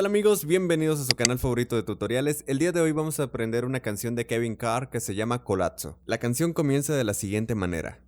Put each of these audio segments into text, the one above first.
tal amigos? Bienvenidos a su canal favorito de tutoriales. El día de hoy vamos a aprender una canción de Kevin Carr que se llama Colapso. La canción comienza de la siguiente manera.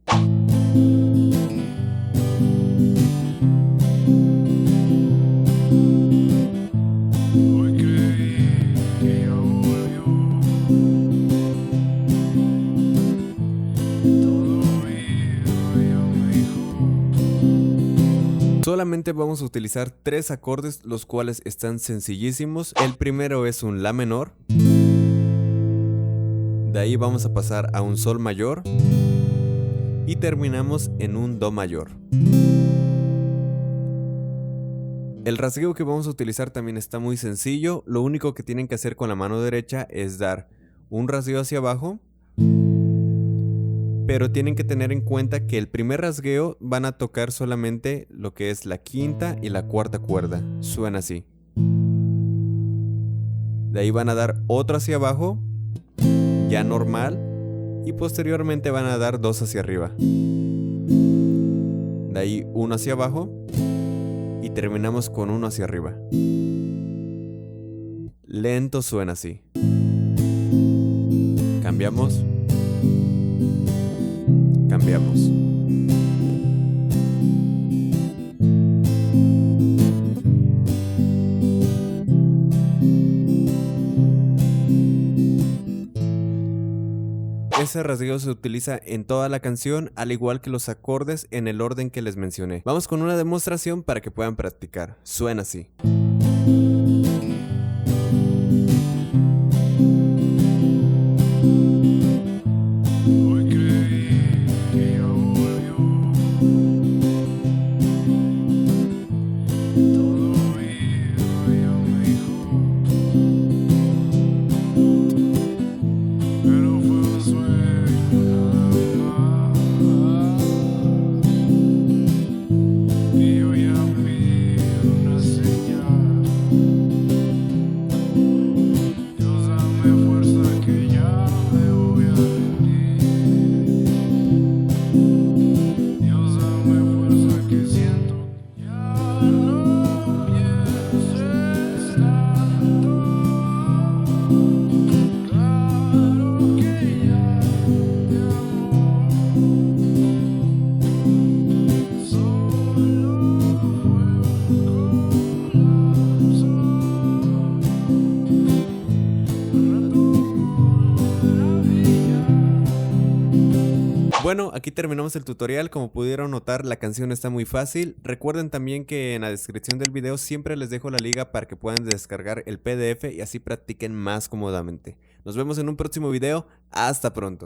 Solamente vamos a utilizar tres acordes, los cuales están sencillísimos. El primero es un La menor. De ahí vamos a pasar a un Sol mayor. Y terminamos en un Do mayor. El rasgueo que vamos a utilizar también está muy sencillo. Lo único que tienen que hacer con la mano derecha es dar un rasgueo hacia abajo. Pero tienen que tener en cuenta que el primer rasgueo van a tocar solamente lo que es la quinta y la cuarta cuerda. Suena así. De ahí van a dar otro hacia abajo, ya normal, y posteriormente van a dar dos hacia arriba. De ahí uno hacia abajo y terminamos con uno hacia arriba. Lento suena así. Cambiamos. Cambiamos. Ese rasgueo se utiliza en toda la canción, al igual que los acordes en el orden que les mencioné. Vamos con una demostración para que puedan practicar. Suena así. Bueno, aquí terminamos el tutorial. Como pudieron notar, la canción está muy fácil. Recuerden también que en la descripción del video siempre les dejo la liga para que puedan descargar el PDF y así practiquen más cómodamente. Nos vemos en un próximo video. Hasta pronto.